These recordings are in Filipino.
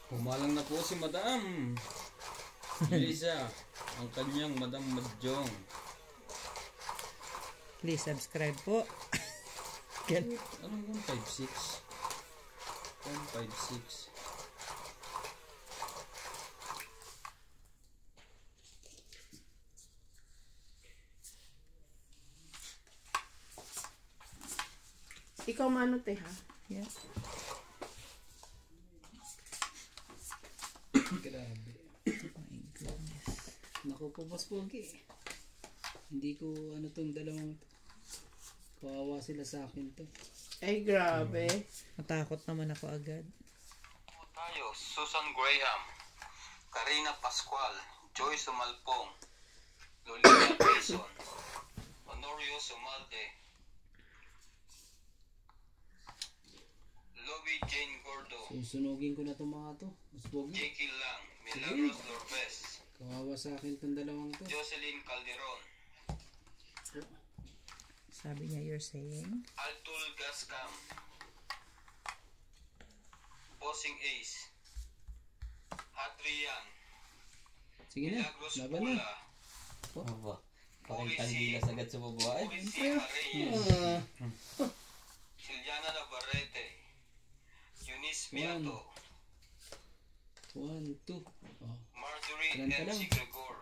Humalang na po si Madam Lisa, ang kanyang Madam Madjong. Please subscribe po. Anong 156? 156. Ikaw mano te ha? Yeah. Grabe. My goodness. Naku po, Boss Pogi. Hindi ko ano tong dalawang to. Kawawa sila sa akin to. Ay grabe. Natakot naman ako agad. Tayo, Susan Graham, Karina Pascual, Joyce Sumalpong, Lolita Grayson, Honorio Sumalde, Lobby Jane Gordo, Susunugin ko na tong mga to. Boss Pogi. Jackie Lang, Milagros Lorbes, Kawawa sa akin tong dalawang to. Jocelyn Calderon, Sabi niya, you're saying? Altul Gascam, Bossing Ace, Hadrian, Sige na, Milagros laban na. Pula, Aba, pakitang gilas agad sa babae. Mauricio Reyes, Siliana Navarrete, Eunice Miato, 1, 2. Oh, Marjorie Ilan pa lang? MC Gregor,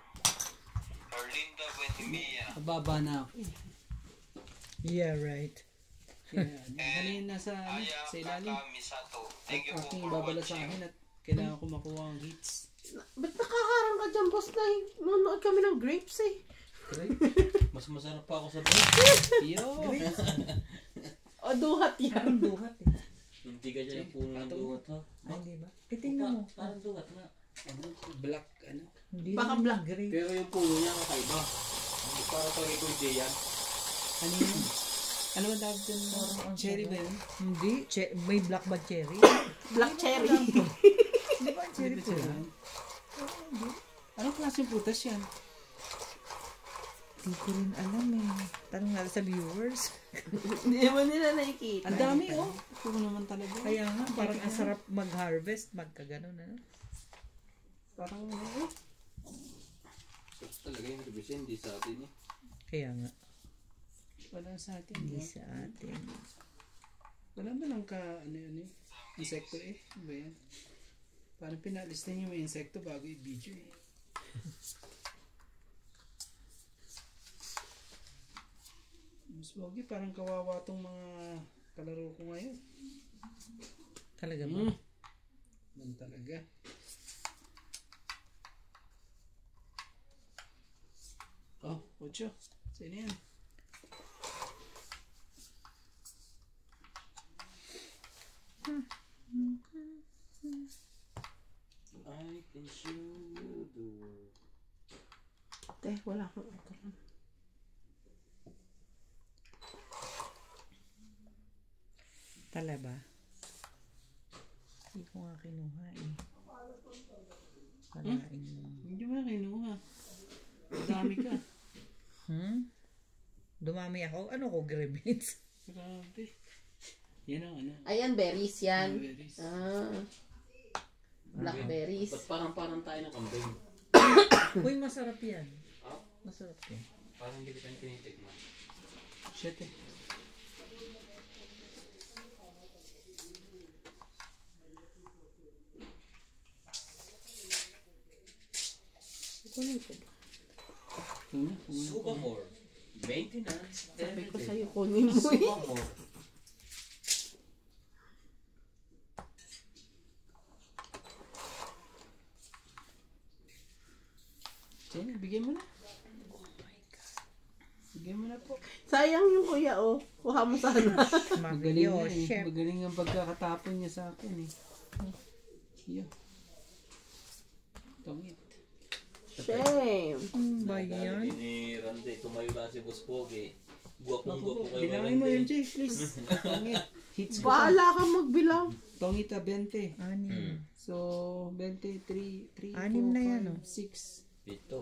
Erlinda Buentimilla, mababa na ako. Yeah, right. Kaya, kanina sa, ano, Aya sa ilalim. Kaka Misato. Thank you po Aking for babala sa watching. akin at kailangan ko makuha ang hits. Ba't nakaharang ka dyan, boss na nanonood kami ng grapes eh. Mas masarap pa ako sa bread. Yo! O duhat yan. Duhat eh. Hindi ka dyan ang puno ng duhat, ha? Ay, hindi ba? Tingnan mo. Parang duhat na. Black, ano? Hindi Baka naman black. grape. Pero yung puno niya kakaiba. Hindi para pag ikaw yan. Ano yun? Ano ba tawag dyan? Cherry ba yun? Hindi. May black ba cherry? Black cherry. Hindi ba ang cherry po yan? Anong klaseng prutas yan? Hindi ko rin alam eh. Tanong natin sa viewers. Hindi naman nila nakikita. Ang dami, oh. Ito naman talaga. Kaya nga, parang ang sarap mag-harvest. Magkaganon, ano? Parang, Talaga yung revision, hindi sa atin eh. Kaya nga. wala sa atin. Hindi No? sa atin. Wala ba lang ka, ano, insekto eh? Ano ba yan? Parang pinalis na yung may insekto bago i-video eh. Mas Pogi, parang kawawa tong mga kalaro ko ngayon. Talaga ba? Man talaga. Oh, Ocho. Sino yan? I can show you the world. Wala akong ito lang. Tala ba? Hindi ko nga kinuha eh. Palain mo. Hindi mo na kinuha. Madami ka. Dumami ako? Ano ko? Gremlins? Grabe. Yan ang ano. Ayan, berries yan. Berries. Blackberries. Ba't parang tayo ng kambing? Uy, masarap yan. Ah? Masarap yan. Parang hindi ko tayo tinitigman. Shit eh. Kunin ko ba? Subamor. Maintenance. Sabi ko sa'yo, kunin mo eh. Subamor. Sige, bigyan mo na. Bigyan mo na po. Sayang yung kuya oh. Kuha mo sana. Magaling Maglio, na eh. chef. Magaling ang pagkakatapon niya sa akin eh. Yan. Tongit. Shame. Ba yan? Ni Randy, tumayo lang si Boss Pogi. Naku Guwapong-guwapo po, kayo. bilangin mo yun, Jay, please. Tongit. Hits ko pa. Bahala ka magbilang. Tongit 20. Anim. So, 23, 3, 4, Anim na yan, 5, oh. 6. Ito.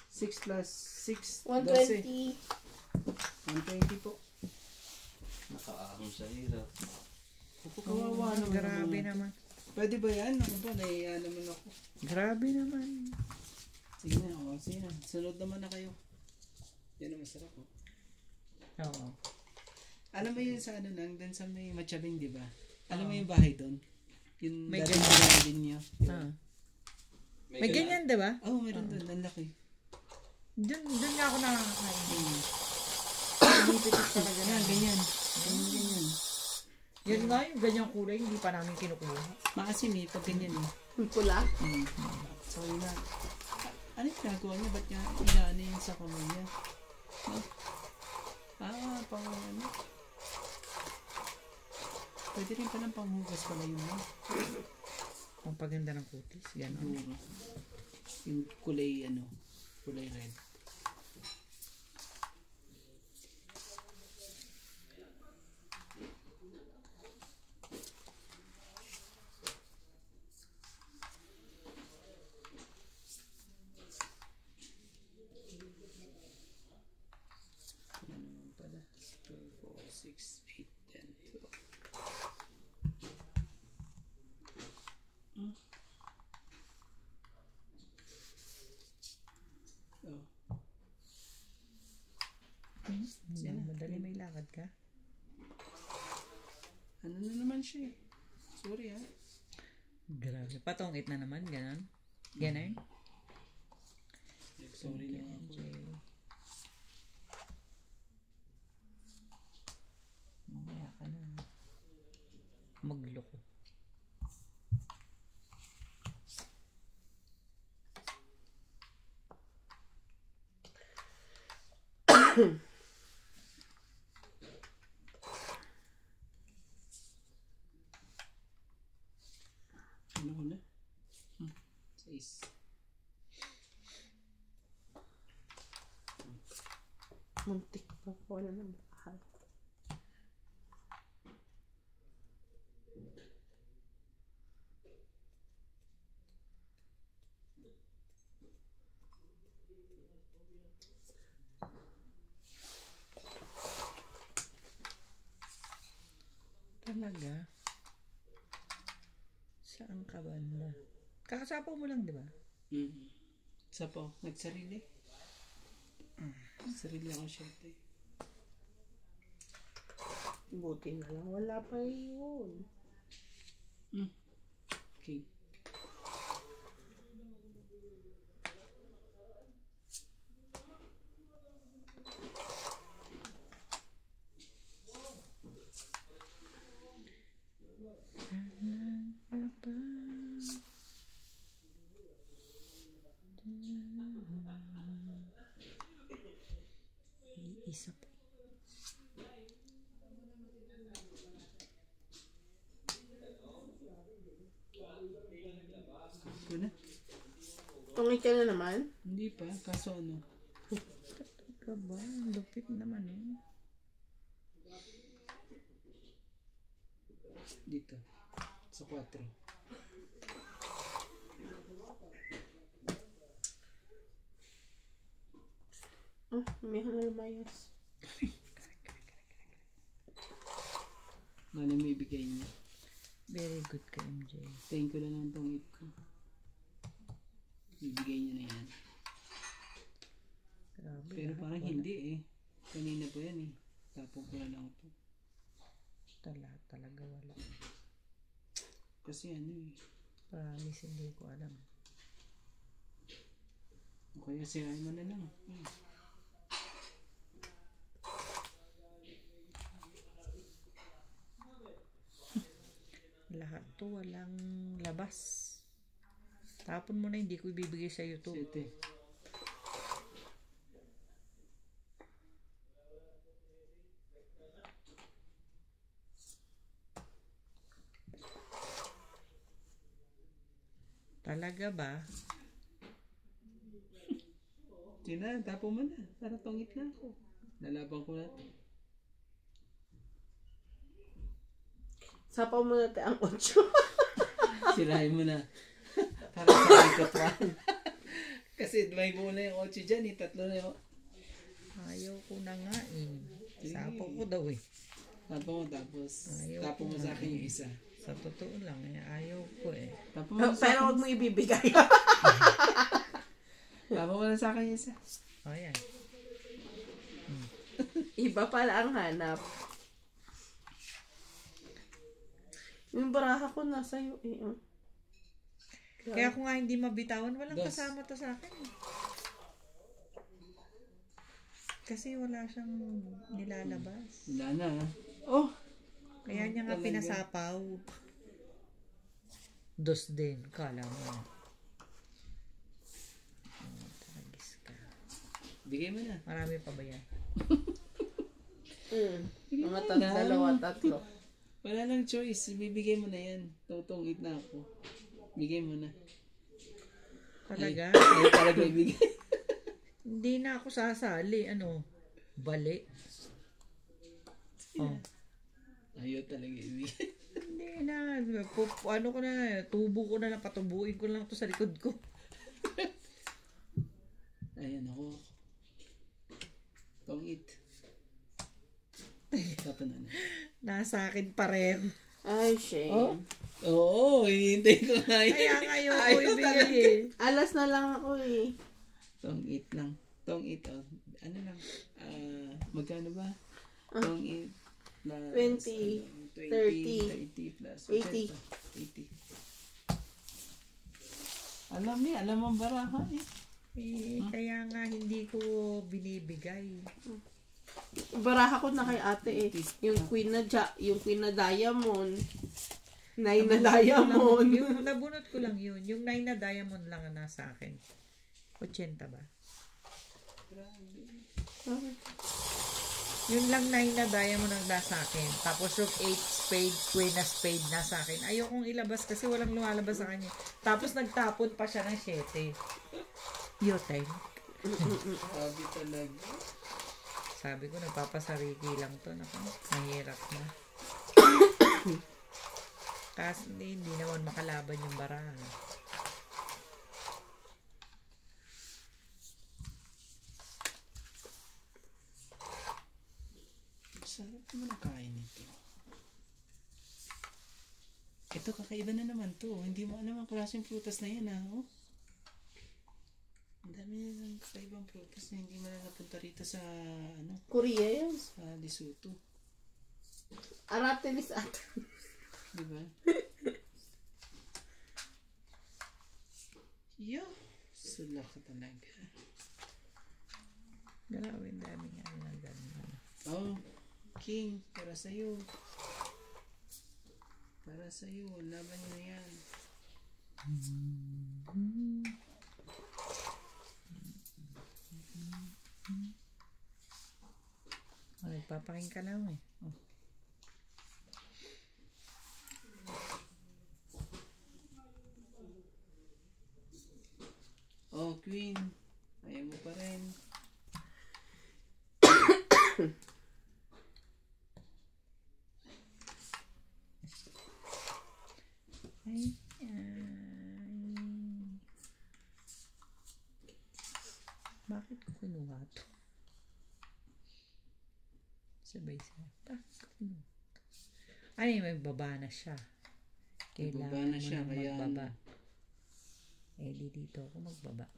6 plus 6, 120. 120 po. Nakaahon sa hirap. Opo, kawawa naman. Grabe naman. Pwede ba yan? Ako ba? Nahiya naman ako. Grabe naman. Sige na, sige na. Sunod naman na kayo. Yan ang masarap, oh. Oo. Alam mo yun sa ano nang, dun sa may Matchabing, di ba? Alam mo yung bahay doon? Yung May dati ganyan. na din niya. Ah. May ganyan, di ba? Oo, meron doon. Ang laki. Doon nga ako nakakain. Pinipitik talaga na. Ganyan. Ganyan. Yun nga yung ganyang kulay, hindi pa namin kinukuha. Maasim eh, pag ganyan eh. Yung pula. So yun na. Ano yung ginagawa niya? Ba't niya inaano yun sa kamay niya? No? Pang ano? Pwede rin palang panghugas pala yun. No? Ang paganda ng kutis, gano'n. Siguro. Yung kulay ano? Kulay red. Ano pala? 2, 4, 6, 8, 10, 12. Oh. Madali may lakad ka. Ano na naman siya eh. Sorry ah. Grabe. Patongit na naman, gano'n. Gano'n. Sorry lang ako. Mamaya ka na. Magloko. Ano ko na? 6. Muntik pa po na ng bahay. Talaga? Saan ka banda? Kakasapaw mo lang, di ba? Isa po, nagsarili. Sarili ako short eh. Buti na lang. Wala pa yun. Okay. Isa pa. Ito na? Tungit ka na naman? Hindi pa, kaso ano? Talaga ba? Lupit naman eh. Dito. Sa 4. Oh, may lumayas. Ano may ibigay niya? Very good ka, MJ. Tayin ko lang ang tungit ko. Ibigay niya na yan. Grabe. Pero lahat parang wala. hindi eh. Kanina pa yan eh. Tapos ko na lang ito. Talaga wala. Kasi ano eh. Promise, hindi ko alam. O kaya sirain mo na lang. Lahat to walang labas. Tapon mo na, hindi ko ibibigay sa YouTube. 7. Talaga ba? Tina, tapo mo na. Para tungit na ako. Nalaban ko na ito. Sapaw mo na tayo ang 8. Sirahin mo na. Para sa ikot one. Kasi may buo na yung 8 dyan eh. 3 na yung... Ayaw ko na nga eh. Sige. Sapo ko daw eh. Tapo mo tapos. Ayaw Tapo ko mo nga sa akin eh. yung isa. Sa totoo lang, ayaw ko eh. Pero huwag mo ibibigay. Tama mo na sa akin isa. O, yan. Iba pala ang hanap. Yung baraha ko nasa iyo eh. Oh. Kaya kung nga hindi mabitawan, walang Dos. kasama to sa akin. Kasi wala siyang nilalabas. Wala na. Oh! Kaya niya nga Talaga. pinasapaw. Dos din, kala mo. Talagis ka. Bigay mo na. Marami pa ba yan? Mga dalawa, tatlo. Wala nang choice. Bibigay mo na yan. Tutungit na ako. Bigay mo na. Talaga? Ay, talaga ibigay. Hindi na ako sasali. Ano? Bali. Oh. Ayaw talaga ibigay. Hindi na. Ano ko na, tubo ko na lang, patubuin ko lang to sa likod ko. Ayan ako. Tungit. Tato na na. Nasa akin pa rin. Ay, shame. Oh? Oo, hinihintay ko nga yun. Kaya ngayon ko Ayaw ibigay eh. Alas na lang ako eh. Tungit lang. Tungit. Oh. Ano lang. Magkano ba? Tungit plus 20, 30 plus 80. 80. Alam mo ang baraha eh. Kaya nga hindi ko binibigay. Baraha ko na kay ate eh. Yung queen na diamond. Nine na diamond. Yung nabunot ko lang yun. Yung 9 na diamond lang ang nasa akin. 80 ba? Yun lang 9 na diamond ang nasa akin. Tapos yung 8 spade, queen na spade nasa akin. Ayokong ilabas kasi walang lumalabas sa kanya. Tapos nagtapon pa siya ng 7. Yotay. Sabi talaga. Sabi ko, nagpapasariki lang to. Naku, mahirap na. Kasi hindi naman makalaban yung baraha. Sarap naman ang kain nito. Ito, kakaiba na naman to. Hindi mo alam ang klaseng prutas na yan, ha? Oh. Ang dami na ng kakaibang prutas na hindi mo na napunta rito sa, Korea yun. sa Lesotho. Aratilis ate. Diba? Yo! Sula ka talaga. Galawin dami nga na gano'n. Oh, King, para sa'yo. Para sa'yo, laban mo yan. Nagpapaking ka lang eh. Oh. Oh, Queen. Ayaw mo pa rin. Ay. Bakit ko kinuha to? Sabay-sabay. Bakit ko kinuha? Ay, may baba na siya. Kailangan Magbaba na mo siya, nang kaya magbaba. Eh, di dito ako magbaba.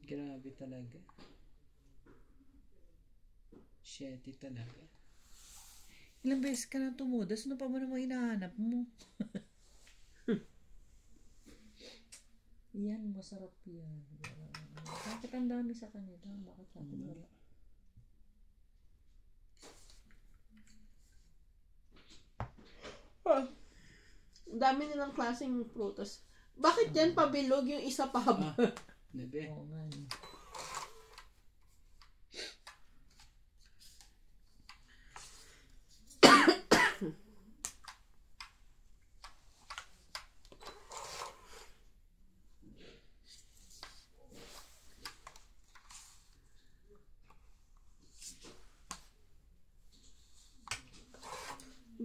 Grabe talaga. Shitty talaga. Ilang beses ka na tumudas, ano pa ba naman hinahanap mo? Yan, masarap yan. Bakit ang dami sa kanila? Bakit sa akin wala? Ang dami nilang klaseng prutas. Bakit yan pabilog yung isa pa haba? Nebe. Oo nga. No.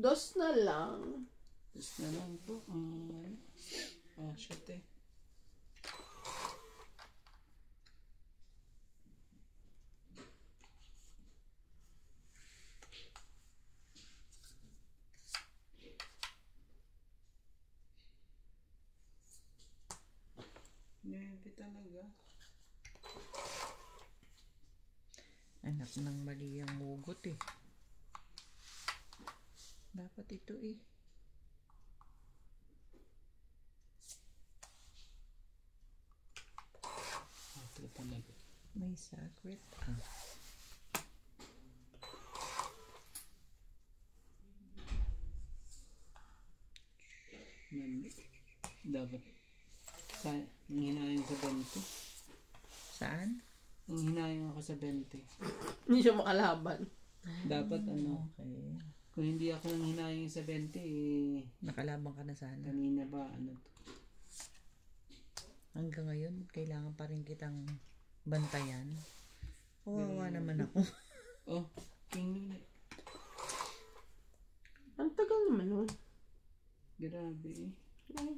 Dos na lang. Tapos na lang po. Oh, shit eh. Nebe talaga. Anak ng mali ang hugot eh. Dapat ito eh. Ito talaga. May sakrit. Ah. Mali. Dapat. Ang hinayang sa 20. Saan? Ang hinayang ako sa 20. Hindi siya makalaban. Dapat ano. Okay. Kung hindi ako nang hinayang sa 20, eh, Nakalaban ka na sana. kanina ba, ano to? Hanggang ngayon, kailangan pa rin kitang bantayan. Kawawa naman ako. Oh, king nun eh. Ang tagal naman nun. Grabe eh. Ay.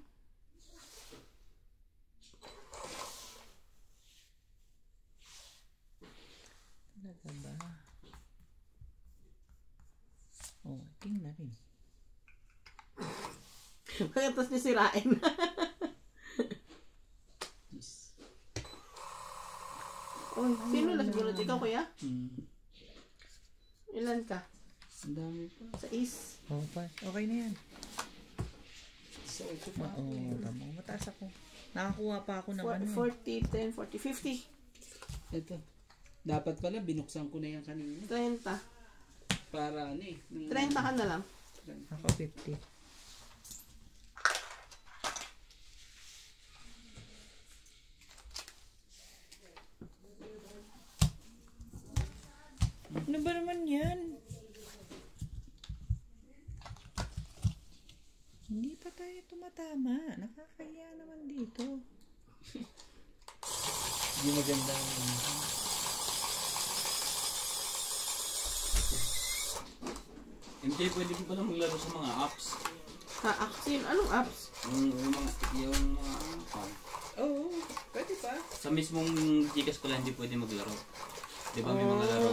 Talaga ba? Oh, king na rin. Pagkatapos niya sirain. Yes. Uy, sino last bullet? Ikaw, kuya? Ilan ka? Ang dami pa. Sa is. Oh, okay na yan. Sa ito pa. Oo, tama. Mataas ako. Nakakuha pa ako ng ano. 40, 10, 40, 50. Ito. Dapat pala, binuksan ko na yan kanina. 30. Para ano eh. 30 ka na lang. Ako 50. Ano ba naman yan? Hindi pa tayo tumatama. Nakakaya naman dito. Hindi maganda. Hindi, pwede ko pala maglaro sa mga apps. Ka-action. Anong apps? Yung mga Oo, pwede pa. sa mismong Gcash ko lang hindi pwede maglaro. Di ba may mga laro?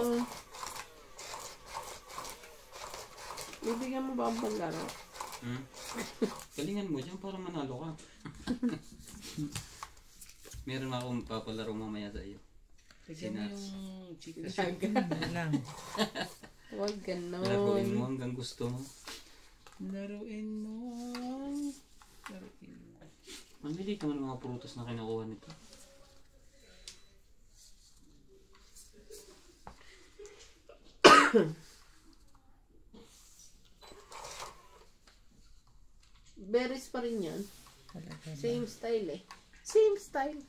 Bibigyan mo ba ang paglaro? Hmm? Galingan mo dyan para manalo ka. Meron akong papalaro mamaya sa iyo. Tignan mo Sinats. yung chika. Ano lang. Huwag ganon. Laruin mo hanggang gusto mo. Laruin mo. Laruin mo. Mamili ka ng mga prutas na kinukuha nito. Berries pa rin yan. Talaga ba? Same style eh. Same style.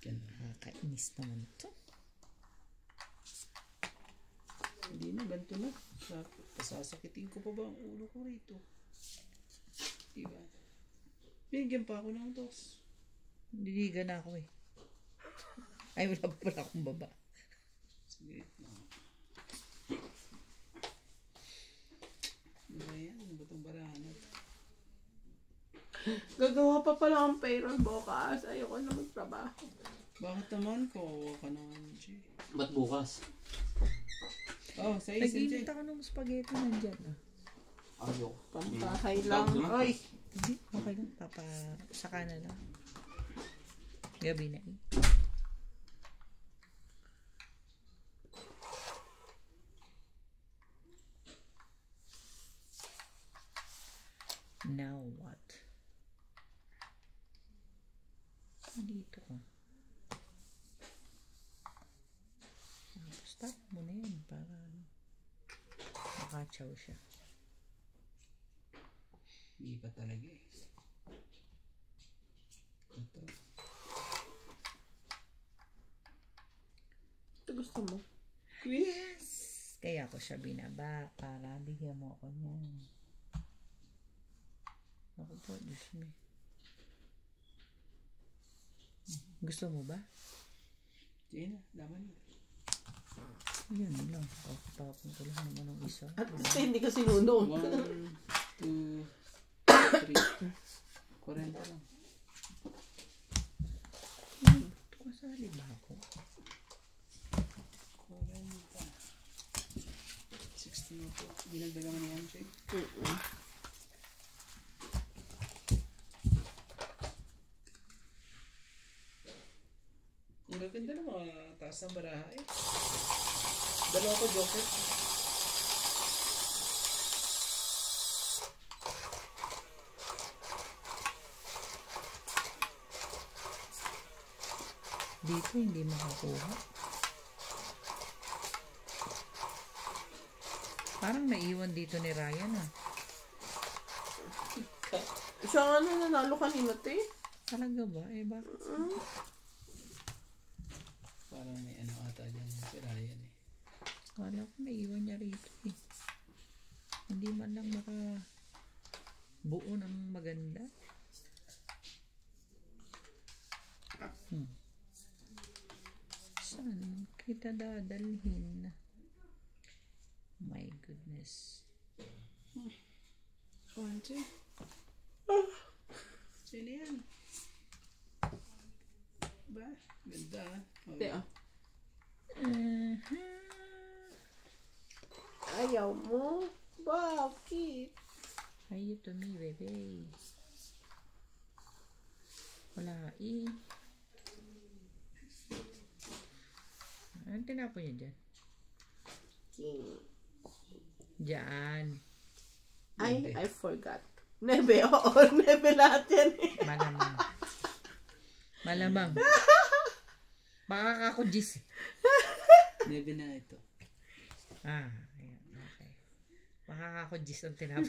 Nakakainis naman ito. Hindi na, ganito na. Pasasakitin ko pa ba ang ulo ko rito? Diba? Binigyan pa ako ng dos. Diligan na ako eh. Ay, wala pa pala akong baba. Sige. Ano ba yan? Ano ba itong barahan? Gagawa pa pala ang payroll bukas. Ayoko na magtrabaho. Bakit naman? Kawawa ka naman, G. Ba't bukas? Oh, sa isin, G. Nag-init ako ng spaghetti nandyan ah. Ayoko. Pampahay lang. Oy! Hindi, okay lang. Saka na lang. Gabi na eh. Now what? Dito ka. Stop mo na yan para makatsaw siya. Hindi pa talaga eh. Ito. Ito gusto mo? Yes! Kaya ko siya binaba para bigyan mo ako niyan. Ako po, Diyos me. Gusto mo ba? Sige na, laman mo. Yan lang. Tapon ko lang naman ng isa. At least hindi ka sinunod. 1, 2, 3, Sorry. 40 lang. Kasali ba ako? 40. 16 po. Dinagdagan ni MJ. Ang gaganda ng mga taas ng baraha eh. Dalawa ko joker. Dito hindi makakuha. Parang naiwan dito ni Ryan ah. Siya nga na nanalo kanina, te. Talaga ba? Eh bakit? Parang may ano ata dyan si Ryan eh. Wala ko naiwan niya rito eh. Hindi man lang buo ng maganda. Saan kita dadalhin? My goodness. 1, 2. Sino yan? Ba? Ganda ah. Te, Ayaw mo? Bakit? Ayaw to me, bebe. Wala eh. Anong tinapo niya dyan? King. Diyan. I forgot. Nebe, oo. Nebe lahat yan eh. Malamang. Malamang. Baka ako Gis. Nebe na ito. Ayan. Okay. Baka ako Gis ang tinapo.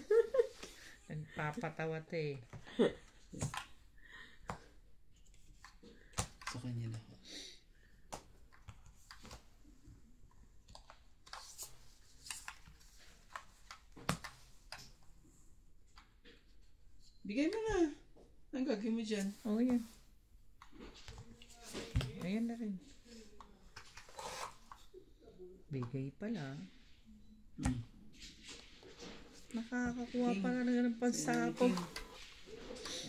Nagpapatawa to eh. Sa kanya na ako. Bigay mo na. Ang gagawin mo dyan. Oo, yan. Ayan na rin. Bigay pala. Nakakakuha pa na ng pansapog.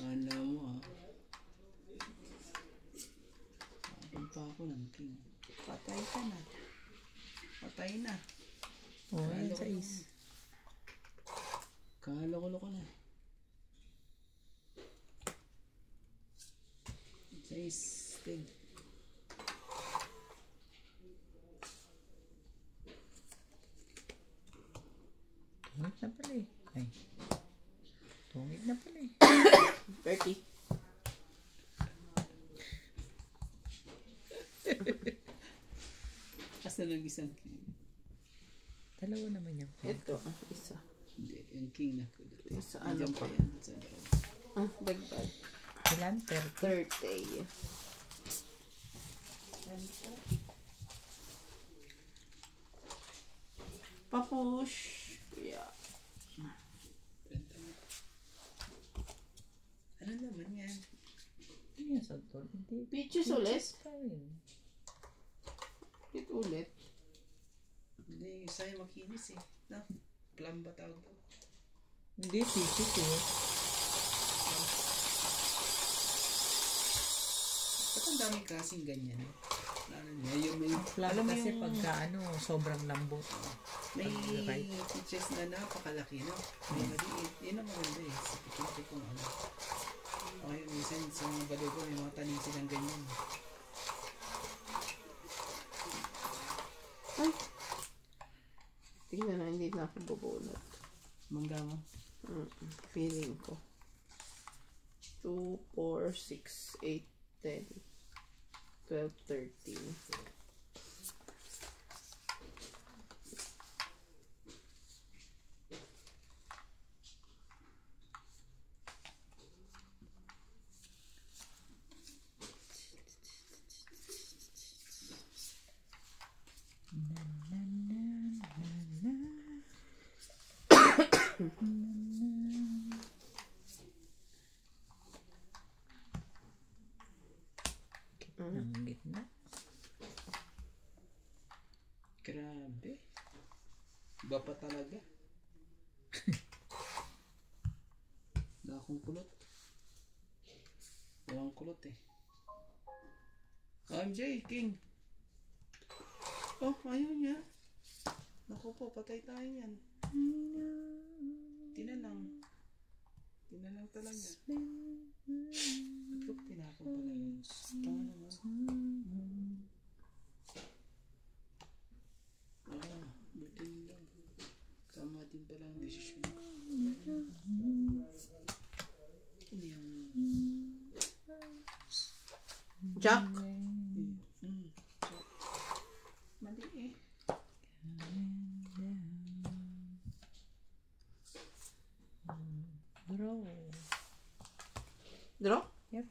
Alam mo ah. Akin pa ako ng king. Patay ka na. Patay na. Oo, yan sa is. Kaloko-loko na. Sa is. Sting. Tungit na pala eh. Ay. Tungit na pala eh. 30. Asa ng isang king? Dalawa naman yung pen. Ito, isa. Hindi, yung king na ko. Isa, ano Diyan pa? yan. Sa loob. Dagdag. Ilan? 30. 30. Papush. Yeah. Ano naman yan? Ano yan sa tol? Hindi. Peaches ulit. Kain. It ulit. Hindi, sa'yo makinis eh. No? Plum ba tawag doon? Hindi, peaches eh. Ba't ang dami kasing ganyan eh? Ano niya, yung may... Plum alam mo kasi yung- pagka ano, sobrang lambot. May Right. peaches na napakalaki, no? May maliit. Yun ang maganda eh. Sa pikinte kung ano. Okay, minsan sa mga balugo, may mga tanim silang ganyan. Ay. Tingnan na, hindi na ako bubunot. Mangga mo? Feeling ko. 2, 4, 6, 8, 10, 12, 13. Ang gitna. Grabe. Iba pa talaga. Wala akong kulot. Walang kulot eh. MJ, King. Oh, ayaw niya. Naku po, patay tayo yan. Tinalang. Tinalang talaga. Ba't ko tinapon pala yun? Tama naman. Buti lang. Tama din pala ang desisyon. Ano yan? Jack. Mali eh. Bro. Draw? Yep.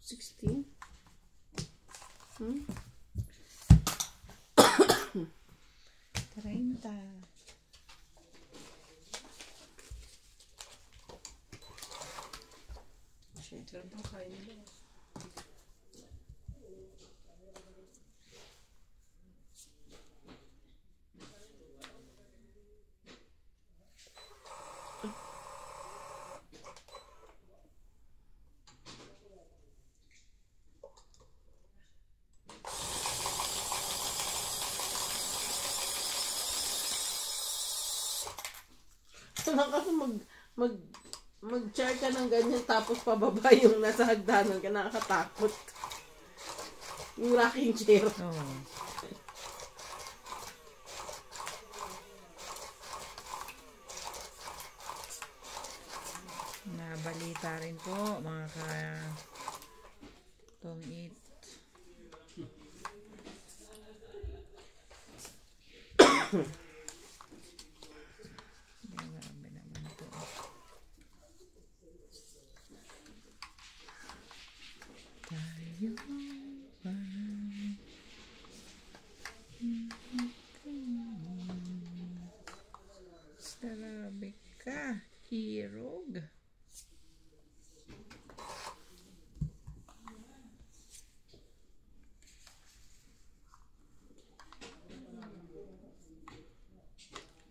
16. 30. Sarap ang kain nila. Kasi mag-chair ka ng ganyan tapos pababa yung nasa hagdanan ka, nakakatakot. Yung rocking chair. Oo. Nabalita rin po mga tong eat. Marami naman to. Tayo ba? Grabe ka, hirog.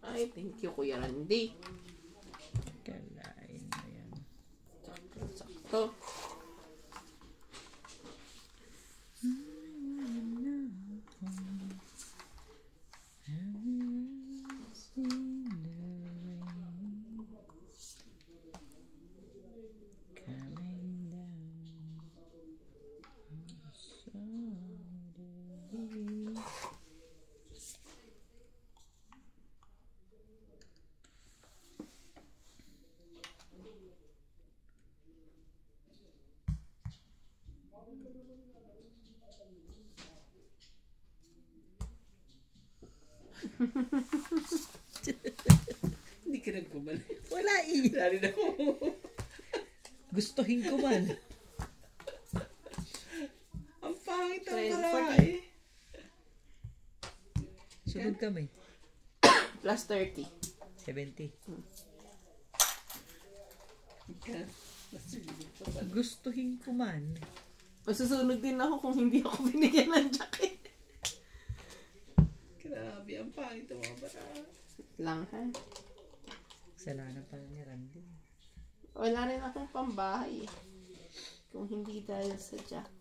Ay, thank you, Kuya Randy. Kalain mo yan. Sakto. Hindi ka nagpabalik. Wala eh. Dari na mo. Gustuhin ko man. Ang pangit ang Friend, karay. Sunod kami. Plus 30. 70. Ika. Gustuhin ko man. Masusunod din ako kung hindi ako binigyan ng jacket. Grabe, ang pangit ang mga bata. Lang, ha? Kasalanan pala ni Randy. Wala rin akong pambahay. Kung hindi dahil sa jack.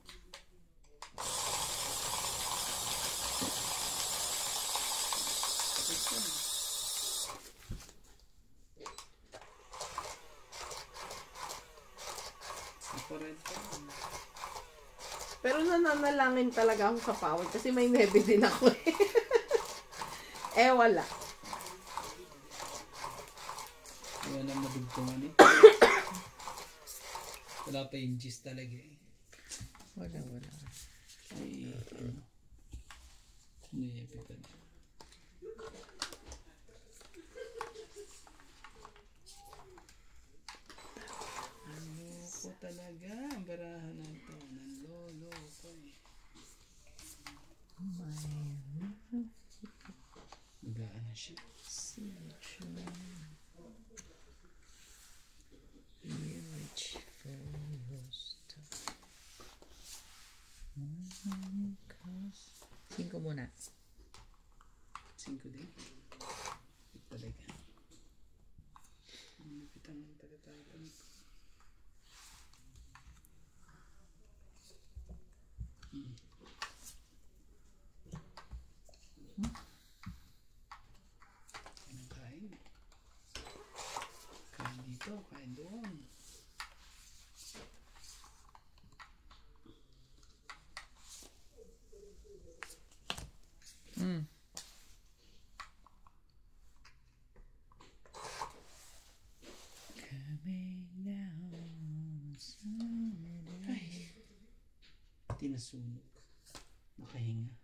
Pero nananalangin talaga ako sa power kasi may 9 din ako eh. Eh, wala. Wala madugtungan eh. Wala pa yung gist talaga eh. Wala. Ay, ano? Nepe pa na. Ano ko talaga ang barahan ng to ng lolo ko eh. Magaan na siya. Singko muna. 5 din. Talaga. Itang tagatapon ko. Kain. Kain dito, kain doon. Di nasunog. Nakahinga.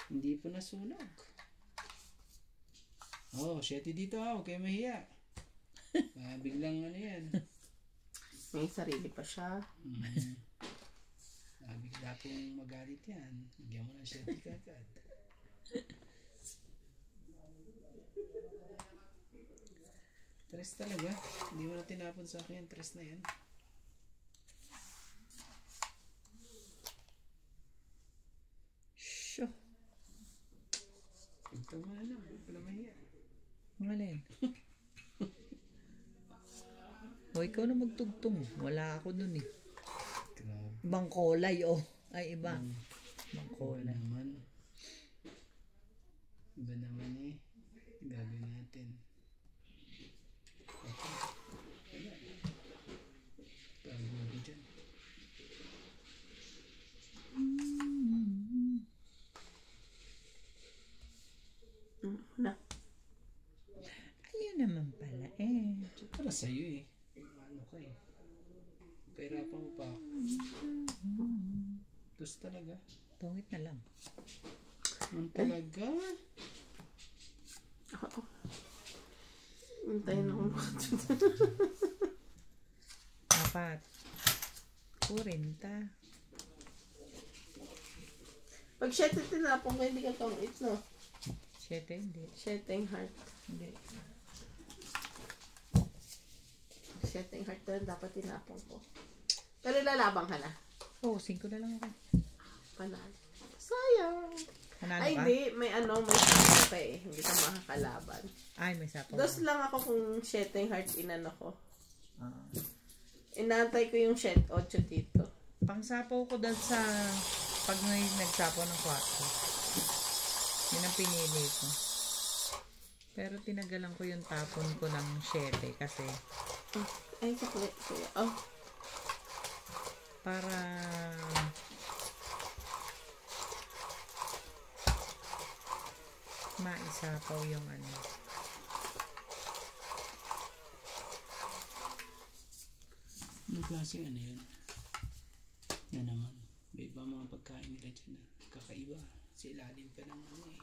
Hindi po nasunog. Oh, syete dito ha. Huwag kayo mahiya. Biglang ano yan. May sarili pa siya. Bigla pong magalit yan. Bigyan mo na syete kagad. Tres talaga. Hindi mo na tinapon sa akin yung tres na yan. Sho. Ito mo na lang. Huwag ka na mahiya. Malin. O, ikaw na magtugtong. Wala ako dun eh. Grabe. Ibang kulay, oh. Ay, iba. Ibang Iba kulay. naman. Iba naman eh. Gagawin natin. Okay. Wala. Tago dyan. Na. Ayun naman pala eh. So, para sa'yo eh. Ano ka eh. Pahirapan mo pa ako. Tapos talaga. Tungit na lang. Ano talaga? Oo. Hintayin ako. Apat. 40. Pag 7 tinapong ko, hindi ka tong-it, no? 7, hindi. 7 heart. Hindi. 7 heart na dapat tinapong ko. Pero lalabang ka na. Oh, 5 na lang ako. Panalo. Sayang. Panalo Ay, ka? hindi. May sapo pa eh. Hindi ka makakalaban. Ay, may sapo. Dos lang ako kung 7 heart inano ko. Ah. Inaantay ko yung 8 dito. Pangsapaw ko dahil sa pag may nagsapaw ng 4. Yun ang pinili ko. Pero tinagalan ko yung tapon ko ng 7 kasi Ay, saklit. Oh. para maisapaw yung ano. Anong klase ano yun? Yan naman. May iba mga pagkain nila dyan na kakaiba. Sa ilalim pa ng ano eh.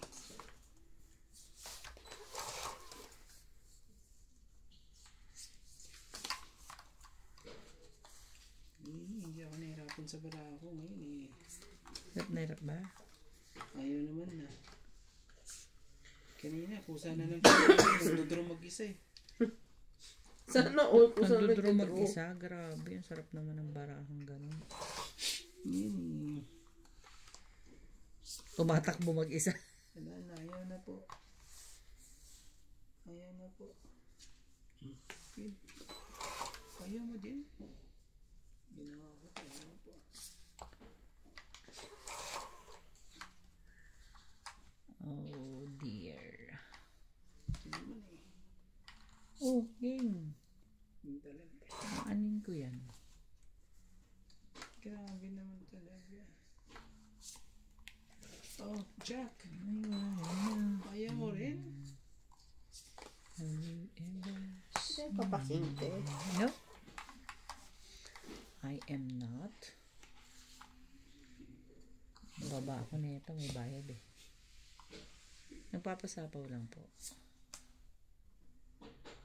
Hindi ako nahirapan sa barako ngayon eh. Hirap na hirap ba? Ayaw naman na. Kanina, kusa na lang siya. Nagdodro mag-isa eh. Sana all ko sa Nagdodro mag-isa. Grabe. Ang sarap naman ng barahang ganun. Yan eh. Tumatakbo mag-isa. Wala na, ayaw na po. Ayaw na po. Okay. Ayaw mo din. Ginawa ko, ayaw na po. Oh dear. Hindi naman eh. Oh, game. Hindi talaga. Anin ko yan. Grabe naman talaga. Oh, Jack. Ay, wala. Ayaw mo rin? Have you ever Ay, papakinte. No. I am not. Baba ako na ito. May bayad eh. Nagpapasapaw lang po.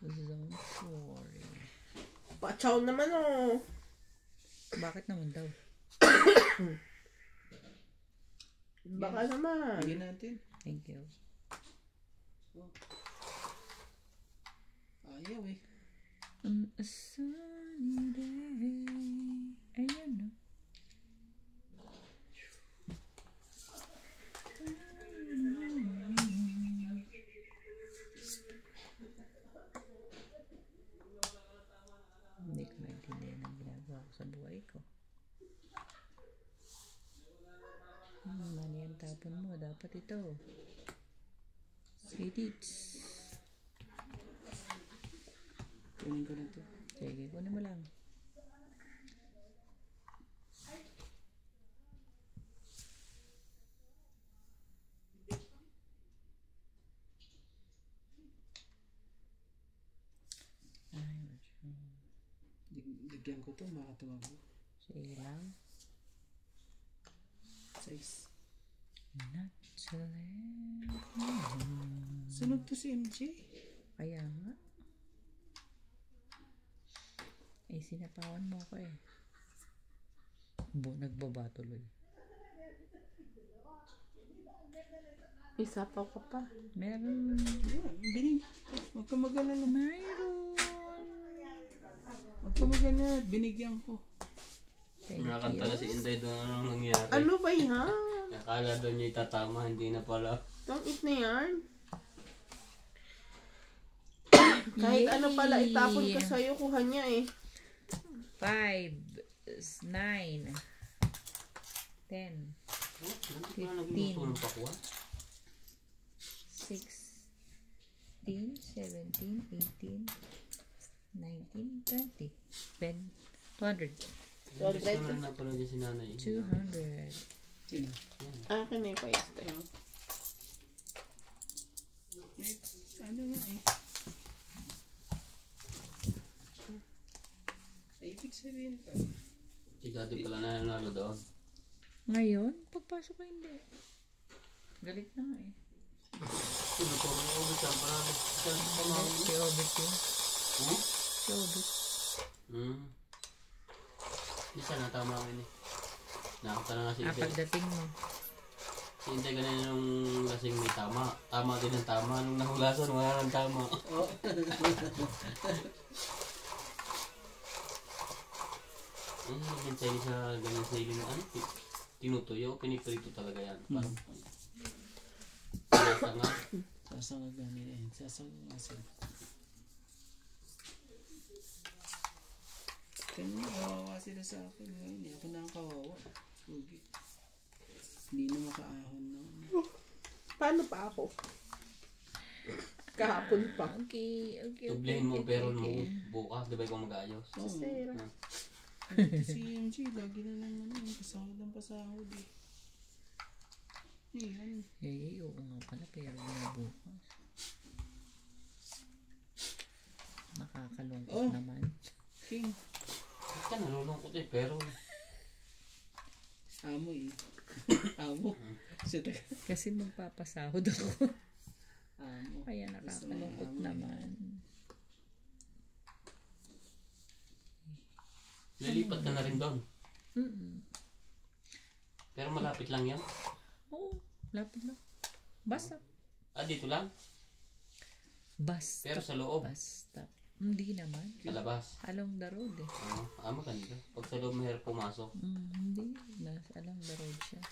Zone 4. Pachaw naman oh. Bakit naman daw? Baka naman. Bigyan natin. Thank you. Oh. Ayaw eh. On a sunny day. Ayun no. cellphone mo. Dapat ito. Edits. Kunin ko na to. Sige, kunin mo lang. Lagyan ko to, makatuwag ko. Sige lang. Size. Not to let Sunog to si MJ. Kaya nga. Eh, sinapawan mo ko eh. Nagbaba tuloy. Isa pa pa. Meron. Yeah, binig. Huwag ka mag-alala. Mayroon. Huwag ka mag-alala. Binigyan ko. Thank Nakakanta na si Inday doon anong nangyari. Ano ba yan? Akala doon niya itatama, hindi na pala. Itong it na yan. Kahit ano pala itapon ko sa'yo, kuha niya eh. 5, 9, 10, 15, 16, 17, 18, 19, 20, 200, Gusto na napanood niya si nanay. 200. Sino? Akin na yung paiste. Ano nga eh. Ibig sabihin pa. Si dati pala nanalo doon. Ngayon, pagpasok ko hindi. Galit na nga eh. Sino po mga ubus ang parang saan sa pamawin? Si Obit yun. Si Obit. Hindi sana tama ko yun eh. Nakakita na nga si Inday. Pagdating mo. Si Inday ganun nung lasing may tama. Tama din ang tama. Nung nahulasan, wala nang tama. Hintay niya sa ganyan sa ilin. Ano? Tinutuyo. Piniprito talaga yan. Parang nga. Sasangag nga nila yan. Sasangag nga sila. Kanya, kawawa sila sa akin. Hindi ako na ang kawawa. Ugi. Hindi na makaahon na. Paano pa ako? Kahapon pa. Okay. Tublihin mo pero mo bukas. Di ba ikaw mag-ayos? Sira. Si MJ, lagi na lang pasahod ang pasahod eh. Yan. Oo nga pala, pero bukas. Nakakalungkot naman. King. Ika nalulungkot eh pero Amo eh. Amo. Kasi magpapasahod ako. Amo. Kaya nakakalungkot naman. lilipat ka na rin doon. Mm-mm. Pero malapit lang yan. Oo, lapit lang. Basta. Dito lang? Basta. Pero sa loob? Basta. Hindi naman. Sa labas? Along the road eh. Maganda. Pag sa loob mahirap pumasok. Hindi. Along the road siya.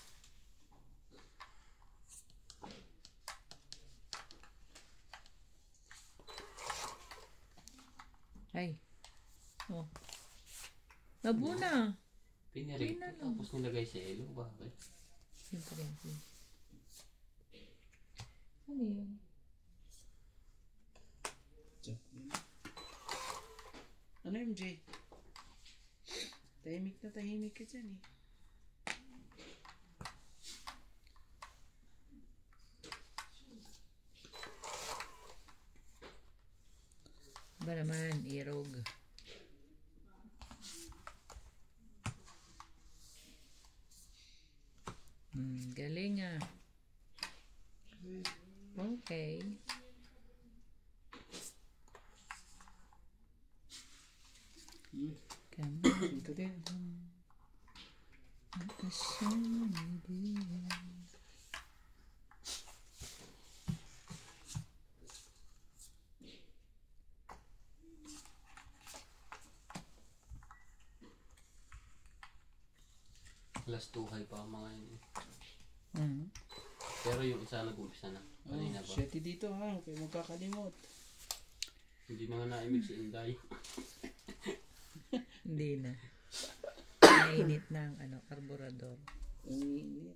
Ay. Oh. Nabuna. Pinirito tapos nilagay sa ilo. Bakit? Siyempre. Ano yun? Ano MJ? Tahimik na tahimik ka dyan eh. Ba naman, irog. Galing ah. Okay. Come on. Ito din. Alas 2 pa ang mga yun. Mm. Pero yung isa nag-umpisa na. Kanina pa. Shitty dito ha. Kaya magkakalimot. Hindi na nga naimig si Inday. Hindi na. Nainit na ang karburador. Umiinit.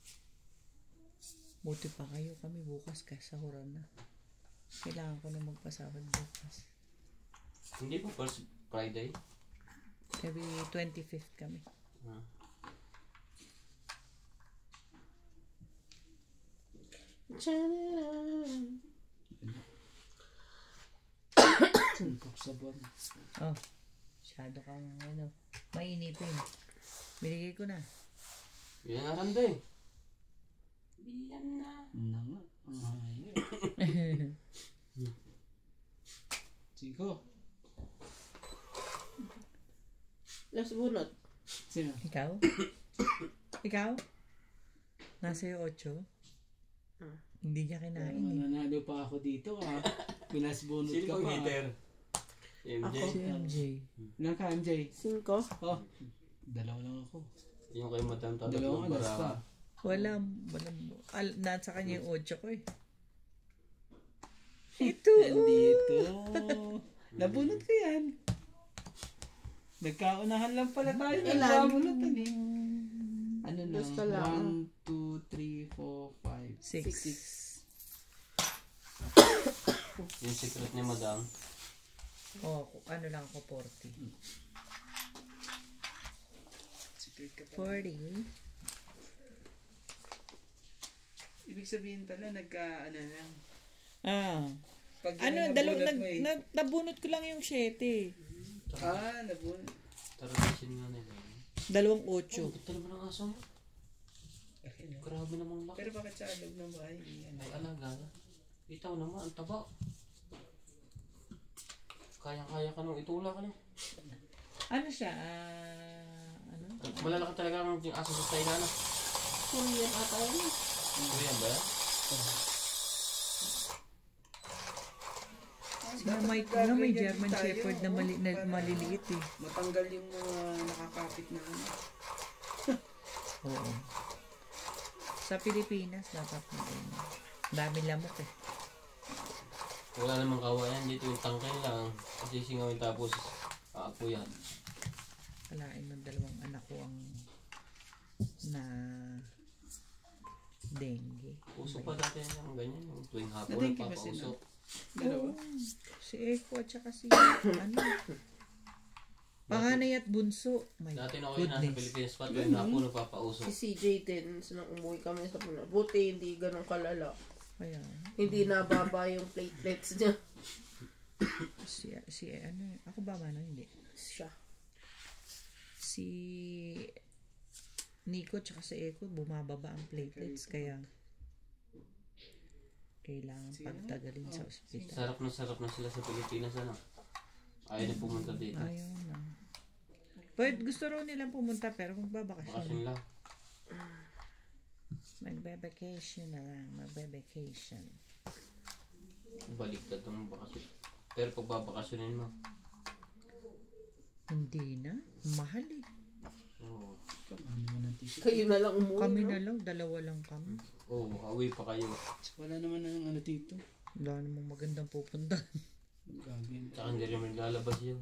Buti pa kayo, kami bukas kasahuran na. Kailangan ko na magpasahod bukas. Hindi po first Friday. Every 25th kami. Ah. Suntok sa buwan. Oh, masyado kang mainipin. Binigay ko na. Yan na randa eh. Biyan na. Na nga. Ang hayop. Chico. Last bunot. Sino? Ikaw? Ikaw? Nasa yung 8? Hindi niya kinain eh. Nanalo pa ako dito Pinasbunod Sino ka pang pa. hater? MJ. Si MJ. Ilan ka, MJ? 5. Oh, dalawa lang ako. Yung kay Madam Dalawang Tatlong alas pa. Bara. Walang nasa kanya yung 8 ko eh. Ito! Nandito. Nabunod ko yan. Nagkaunahan lang pala tayo. Ilan? Nagkabunutan eh. Ano lang? Basta lang. 1, 2, 3, 4, 5, 6. Yung secret ni Madam. Oh, ano lang ako, 40. 40. Ibig sabihin pala ano lang. Ah. Pag Ano, nabunot ko lang yung 7. Nabunod. Tradition nga nila. 2 Oh, 8. ganda naman ang aso mo. Grabe namang laki. Pero bakit sa loob ng bahay? Ay, alaga. Itaw naman, ang taba. Kaya-kaya ka nung itula ka na. Ano siya? Ano? Malalaki talaga ang yung aso sa Thailand. Korean ata yun. Korean ba yan? May German Shepherd na maliliit eh. Matanggal yung mga nakakapit na ano. Oo. Sa Pilipinas, dapat na rin. Dami lamok eh. Wala namang kawayan dito yung tangkay lang. Kasi singawin tapos aapo yan. Kalain ng 2 anak ko ang na dengue. Usok pa dati yung ganyan. Yung tuwing hapon Na-dengue ba sila? nagpapausok. Dalawa? Si Eko at saka si ano. Panganay at bunso. My Dati na ako yun nasa goodness. Pilipinas pa tuwing hapon nagpapausok. Si CJ din, nung umuwi kami sa Puno. Buti hindi ganun kalala. Kaya, Hindi nababa yung platelets niya. si ano, ako ba man? Hindi. Siya. Si Nico at saka si Eko, bumababa ang platelets. Kaya, kailangan pagtagalin sa ospital. Sarap na sila sa Pilipinas ano. Ayaw na pumunta dito. Ayaw na. Pwede, gusto raw nilang pumunta pero magbabakasyon. Bakasyon lang. Magbe-vacation na lang. Magbe-vacation. Baliktad ng bakasyon. Pero pag babakasyonin mo. Hindi na. Mahal eh. Oo. Ano naman ang tito? Kayo na lang umuwi. Kami no? na lang. 2 lang kami. Oo, away pa kayo. Wala naman ang ano tito. Wala namang magandang pupuntahan. Gagawin. Tsaka hindi rin maglalabas yun.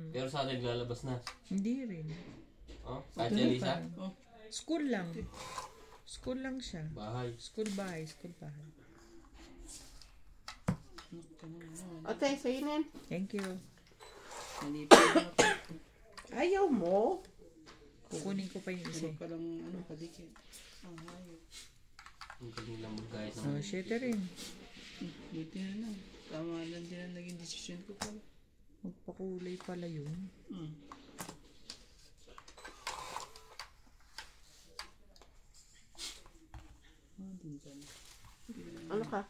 Pero sa atin lalabas na. Hindi rin. Oh, kahit si Elisa. Oh, School lang. School lang siya. Bahay. School bahay. School bahay. Ate, sa'yo na yan. Thank you. nalipin na ako. Ayaw mo? Kukunin ko pa yung isa. Puro palang ano, kadikit. Ang hayop. Ang galing lang mag-guide Oh, naman. shit rin. Buti na lang. Tama lang din ang naging desisyon ko pala. Magpakulay pala yun. Din pala. Ano ka?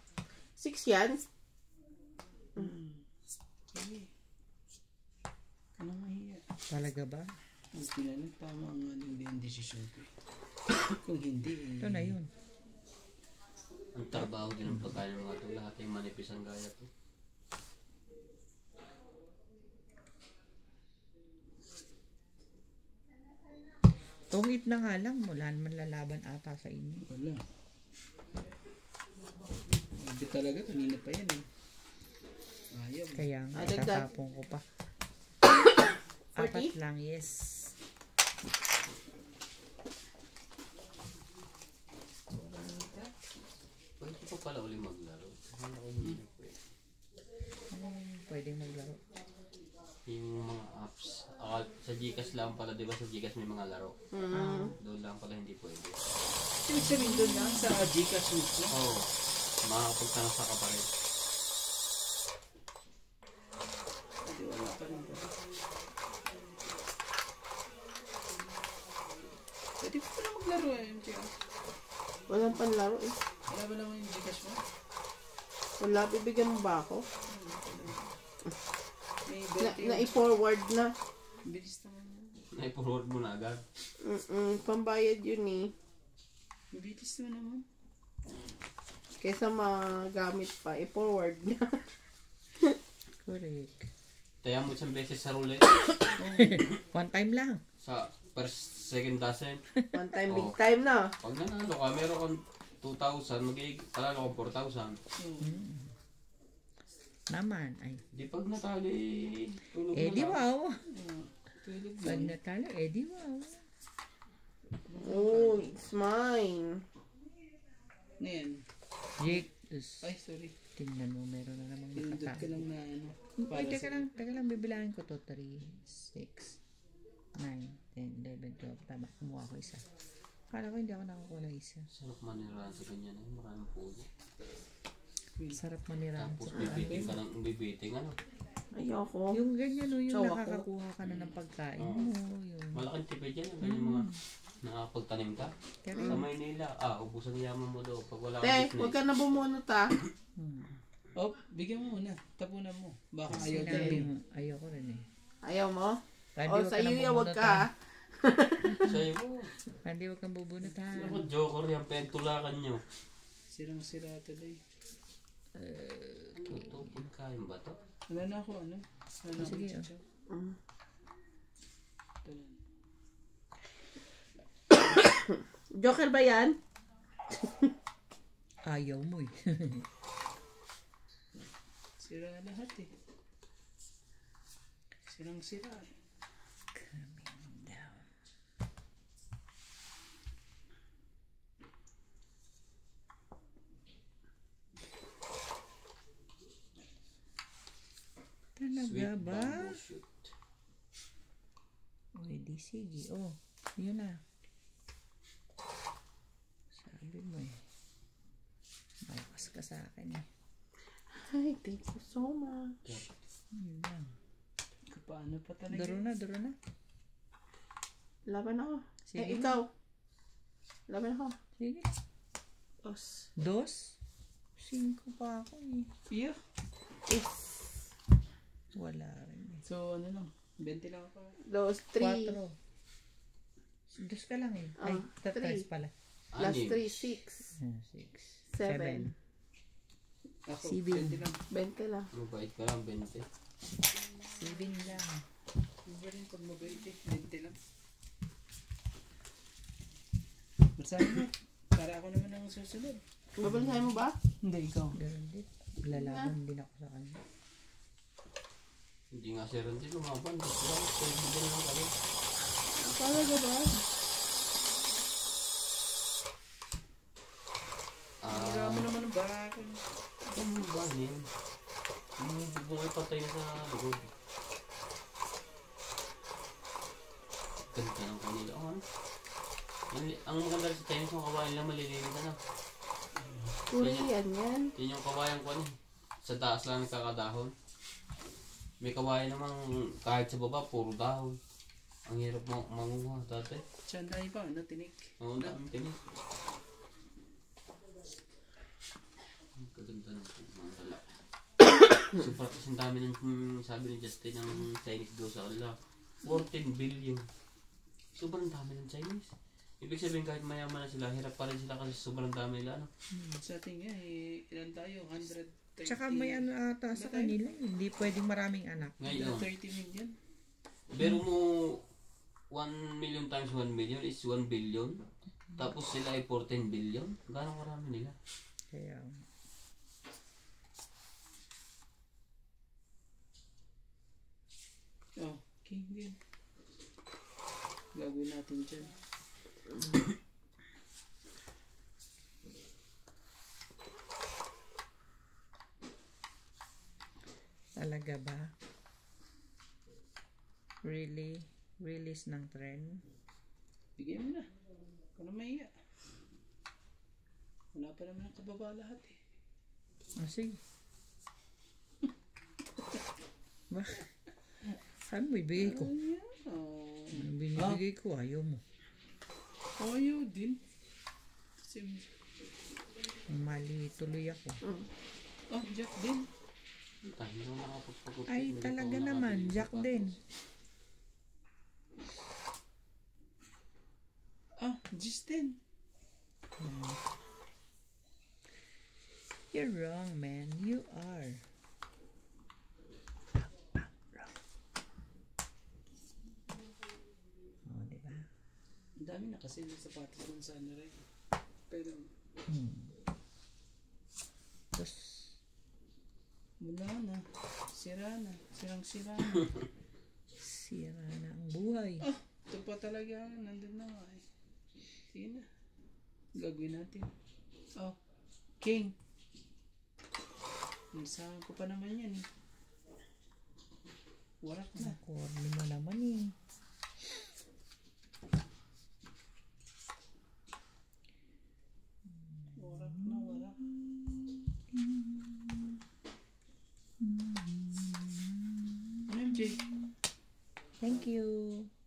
6 yan? Sige. Anong mahiya? Talaga ba? Buti na lang tama ang din ang desisyon ko. Kung hindi eh. Ito na yun. Ang trabaho din ng pagkain ng mga ito. Lahat ay manipis ang gaya to. Tungit na nga lang. Wala naman lalaban ata sa inyo. Wala. Hindi talaga, kanina pa yan eh. Ayaw. Kaya nga, Dagdag. tatapon ko pa. 40? 4 lang, yes. ko pala uli maglaro. Akala ko hindi pwede. Pwedeng maglaro. Yung mga apps. Sa Gcash lang pala, di ba sa Gcash may mga laro? Doon lang pala hindi pwede. Ibig sabihin doon lang sa Gcash mismo. Oo. Makakapagtanasa ka pa rin. Hindi, wala pa rin. Pwede ko pala maglaro eh, MJ. Walang panlaro eh. Wala ba naman yung Gcash mo? Wala, bibigyan mo ba ako? May birthday. Na-i-forward na. Bilis naman yun. Na-forward mo na agad. Pambayad yun eh. Bilis naman. Kesa magamit pa, i-forward na. Correct. Taya mo isang beses sa roulette. One time lang. Sa first, second dozen. One time, big Oo. time na. Pag nanalo ka, meron kang 2,000, palalo kang 4,000. Naman. Ay. Di pag natali, tulog Eh di na lang. wow. Tulog Pag yun. natalo, eh di wow. Oh, it's mine. Ano yan? Jake. Ay, sorry. Tingnan mo, meron na namang Pinundot ka nakatalo. lang na ano. Ay, teka lang, bibilangin ko to. 3, 6, 9, 10, 11, 12. Tama, kumuha ko isa. Kala ko hindi ako nakakuha ng isa. Sarap manirahan sa ganyan eh. Maraming pulo. Sarap manirahan Tapos sa bibiting ka ng bibiting ano. Ayoko. Yung ganyan, no, yung Sawa ko. nakakakuha ka na ng pagkain Oo. mo. Yung... Malaking tipid yan. Ganyan mga nakapagtanim ka. Kaya, Sa Maynila, ubusan ng yaman mo daw. Pag wala Te, kang huwag business. ka na bumunot ah. Oh, bigyan mo muna. Tapunan mo. Baka ayaw ka sinabi rin. mo, ayoko rin eh. Ayaw mo? Randy, O, huwag sa ka nang iyo huwag bubunot, ka ha? ah. Sa'yo mo. Randy, huwag kang bubunot ha. Ako, joker yan. Pentulakan nyo. Sirang-sira tuloy. Ito, pagkain ba to? Wala na ako, ano? Wala na ako Sige, chichaw. Ito lang. Joker ba yan? Ayaw mo eh. Sira lahat eh. Sirang-sira. Talaga Sweet ba? bamboo shoot. O, di sige. Oh, yun na. Sabi mo eh. Malakas ka sa akin eh. Hi, thank you so much. Yun lang. Paano pa talaga? Duro na. Laban ako. Sige. Eh, ikaw. Laban ako. Sige. Os. 2? 5 pa ako eh. Yeah. Is. Wala rin eh. So, ano lang. 20 lang ako. 2, 3. 4. 2 ka lang eh. Ay, Ah, 3 3. pala. Plus Anim. 3, 6. 6. 7. Ako, Sibing. 20 lang. 20 lang. Mabait ka lang, 20. 7 lang. Iba rin pag mabait eh. 20 lang. Basahin mo. Para ako naman ang susunod. Babalsahin mo ba? Hindi, ikaw. Ganun din. Lalaban din ako sa kanya. Hindi nga si Randy lumaban. Gusto lang, kaibigan lang kami. Talaga ba? Marami naman ang barako. Ano ba yun? Yung bubungay patay na sa likod. Ganda ng kanila. Ano? Ang maganda sa Chinese yung kawayan lang malilinis na. Korean yan. Yun yung kawayan ko sa taas lang nagkakadahon. May kawayan namang kahit sa baba, puro dahon. Ang hirap manguha dati. Tsanday pa, ano, tinik. Oo, dami tinig. Ang kaganda ng mga dala. Super kasi ang dami ng sabi ni Justin ng Chinese daw sa kanila. 14 billion. Sobrang dami ng Chinese. Ibig sabihin kahit mayaman na sila, hirap pa rin sila kasi sobrang dami nila. Ano? Sa atin nga, ilan tayo? 130. Tsaka may ano ata sa kanila. Hindi pwedeng maraming anak. Ngayon, 30 million. pero mo 1 million times 1 million is 1 billion. Tapos sila ay 14 billion. Gano'ng marami nila? Kaya, Oh, king din. Gagawin natin dyan. Talaga ba? Really? Release ng trend? Bigyan mo na. Kung na mahiya. Wala pa naman ang kababa lahat eh. Sige. Ba? Saan mo ibigay ko? Ang binibigay ko, ayaw mo. Ayaw din. Kasi, Mali tuloy ako. Jack din. Tayo na nakapagpagod. Ay, talaga naman. Jack din. Just din. You're wrong, man. You are. Oh, diba? Ang dami na kasi yung sapatos dun sa ano rin. Pero, Tapos, wala na. Sira na. Sirang-sira na. sira na ang buhay. Ito pa talaga. Nandun na nga eh. Sige na. Gagawin natin. King. Nasahan ko pa naman yan eh. Warak na. Corny mo naman eh. Warak na, warak. MJ, Thank you.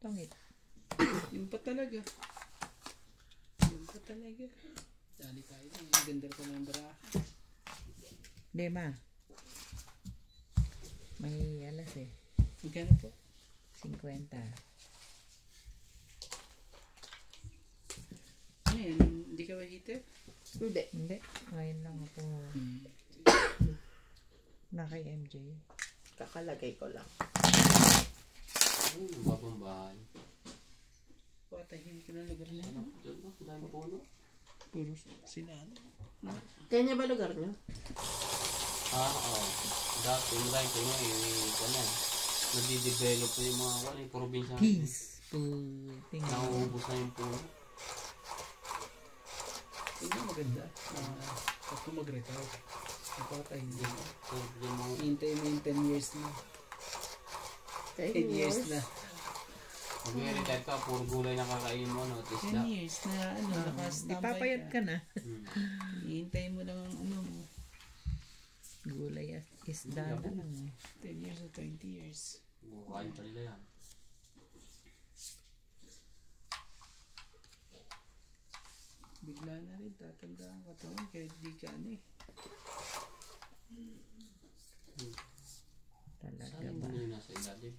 Tongit. yun pa talaga. Yun pa talaga. Dali tayo lang. Ang ganda ko ng bra. Dema. May alas eh. Magkano po? 50. Ano yan? Hindi ka ba heater? Hindi. Hindi. Ngayon lang ako na kay MJ. Kakalagay ko lang. Ay, ang babang bahay. Patahimik ka ng lugar na yan. Diyan na, ang dami puno. Puro sila. Kanya ba lugar nyo? Oo. Dati, marami ko nga eh. Nadidevelop na yung mga yung probinsya. Peaceful. Tingnan. Nauubos na yung puno. Hindi maganda. Pag ko mag-retire. Napakatahimik. So, yung mga Hintay mo yung 10 years na. 10 years na. mag-retire ka, puro gulay na kakain mo, no? 10 Tisda. years na nakastambay Ipapayat ka na. Hihintay mo lang ang ano mo. Gulay at isda na lang eh. 10 years o 20 years. Bukain pa nila yan. Bigla na rin tatanda ang katawan kahit di ka ano eh. Talaga Saan ba? mo yun nasa ilalim?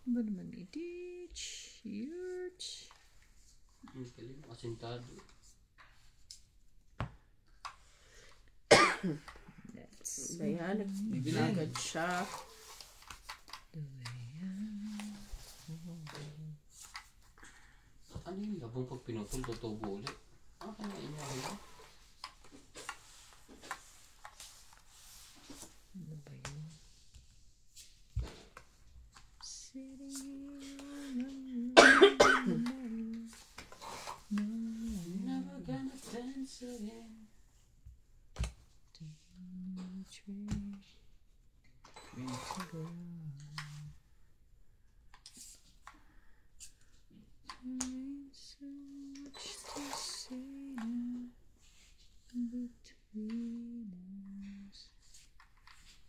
Ba naman i-teach? Huge. Ang galing, asintado. Let's Ayan, Bibilan. agad siya. do Ano yung labong pag pinutol, tutubo ulit? Kanain niya rin. Ano ba yun? Never gonna dance again.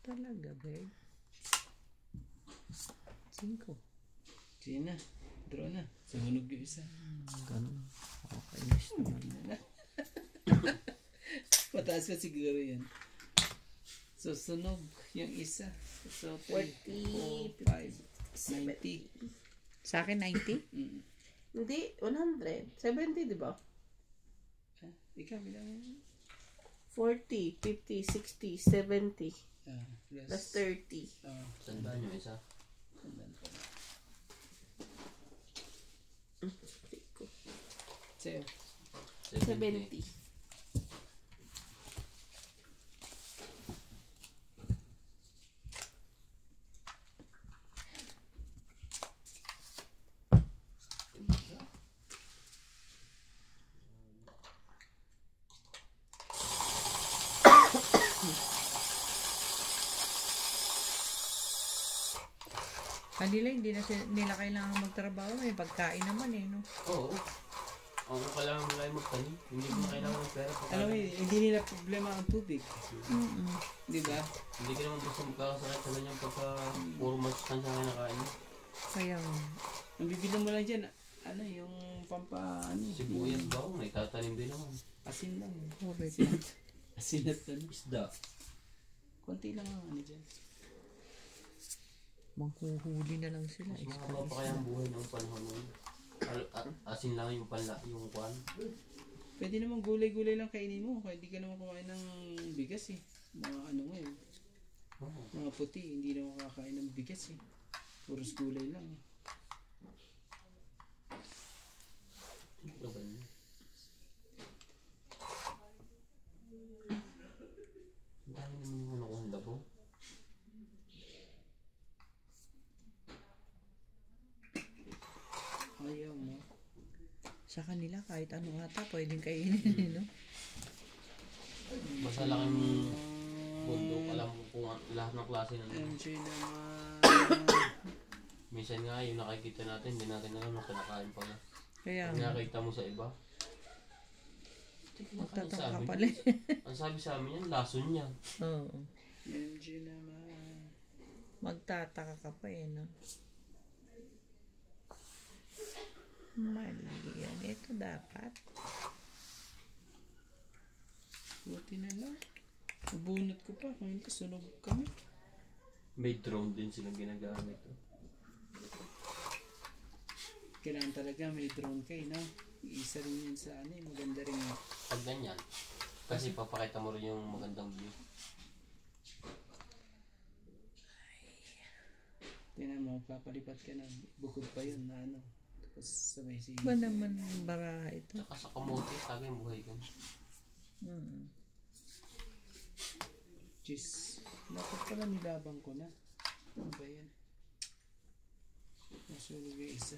Talaga, babe. 5. Sige na. Draw na. Sumunog yung isa. Ganun. Okay, nice naman. Pataas ka siguro yan. So, sunog yung isa. So, 40, 5, 90. Sa akin, 90? Hindi, 100. 70, di ba? Ikaw, bilang yan. 40, 50, 60, 70. Plus 30. Sandaan yung isa. Sa'yo. 70. Kanila hindi na nila kailangan magtrabaho. May pagkain naman eh, no? Oo. Ako kailangan mo lang magtanim. Hindi mo na kailangan ng pera. Alam mo, hindi nila problema ang tubig. Di ba? Hindi ka naman gusto magkakasakit sa ganyan pagka puro masustansya ka nakain. Kaya, Ang bibilang mo lang dyan, ano, yung Sibuyas ba ako? May tatanim din naman. asin lang. okay. Asin at ano. Isda. Konti lang ang ano dyan. Manghuhuli na lang sila. Mas makakapa pa kaya ang buhay ng panahon nun. Asin lang yung kwan. Pwede naman gulay-gulay lang kainin mo. Kaya hindi ka naman kumain ng bigas eh. Mga ano ngayon. Oo. Mga puti, hindi naman kakain ng bigas eh. Puros gulay lang eh. Ano ba yun? Ang dami naman yung nakuha ng labo. Ayaw mo. Sa kanila, kahit ano ata, pwedeng kainin, no? Basta lang yung bundok. Alam ko kung lahat ng klase ng MJ naman. minsan nga yung nakikita natin, hindi natin alam na kinakain pala. Kaya, Pag nakita mo sa iba, magtataka ka pala. ang sabi sa amin yan, lason yan. Oo. MJ naman. Magtataka ka pa eh, no? Mali yan. Ito dapat. Buti na lang. Nabunot ko pa. Kung hindi, sunog kami. May drone din silang ginagamit. Kailangan talaga may drone kayo, no? Isa rin yun sa ano, maganda rin yun. Pag ganyan, kasi papakita mo rin yung magandang view. Tingnan mo, papalipat ka na. Bukod pa yun na ano. Tapos sabay sige. Ba naman baraha ito? Saka sa kamote, sabi yung buhay ko. Jeez. Dapat pala nilabang ko na. Ano ba yan? Nasunog yung isa.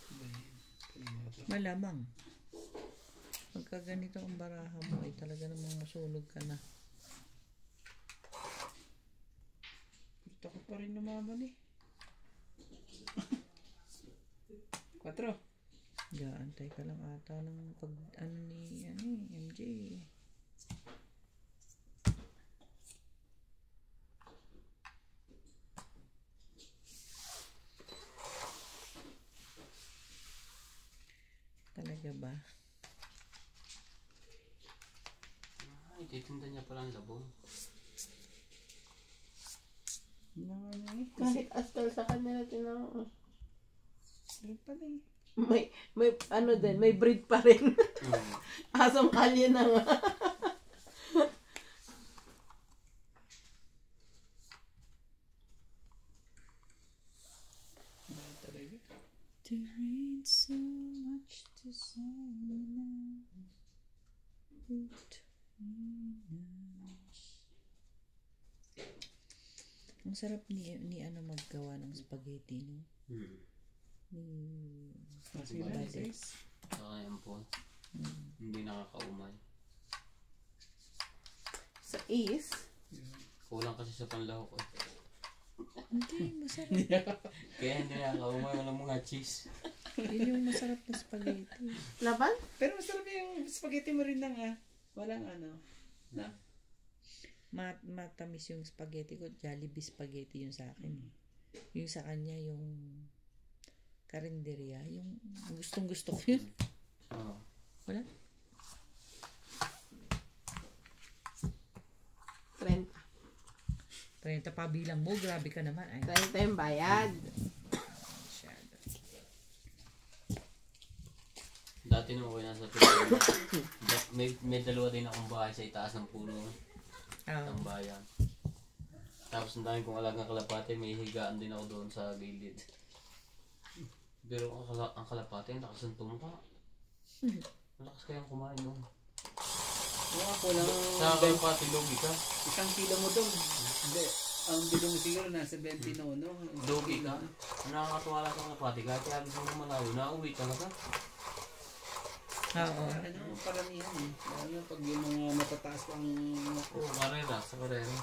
Ano ba yan? Kalimutan. Malamang. Pagka ganito ang baraha mo, ay talaga namang masunog ka na. Gusto ko pa rin lumaban eh. 4. Antay ka lang ata ng pag ano ni MJ. Talaga ba? Ay, titinda niya pala ang labong. Kahit askal sa kanila, tinawag. Meron pala eh. May ano din, may breed pa rin. Asong kalye na nga. Talaga. There ain't so much to say now. Ang sarap ni ano maggawa ng spaghetti, no? Kasi ba guys? Saka yan po. Hindi nakakaumay. Sa is, Kulang kasi sa panlahok eh. Hindi, masarap. Kaya hindi nakakaumay, walang mga cheese. Yun yung masarap na spaghetti. laban? Pero masarap yung spaghetti mo rin lang ah. Walang ano. Na? Matamis yung spaghetti ko. Jollibee spaghetti yung sa akin. Yung sa kanya, yung karinderya. Yung gustong gusto ko yun. Oo. Wala? 30. 30 pa bilang mo. Grabe ka naman. Ay, 30 yung bayad. masyado. Dati nung ako nasa Pilipinas, may dalawa din akong bahay sa itaas ng puno ng bayan. Tapos ang dami kong alagang kalapate, may higaan din ako doon sa gilid. Pero ang kalapate, nakasantong ka. Malakas kayang kumain doon. Ako lang. Sa kalapate, logi ka. 1 kilo mo doon. Hindi. Ang bilo mo siguro nasa 20 na uno. Logi ka. Nakakatuwa lang sa kalapate, kahit sabi mo naman malayo, nauwi talaga. Oo. Ano ang paramihan eh. Lalo pag yung mga matataas pang Oo, karera, sa karera.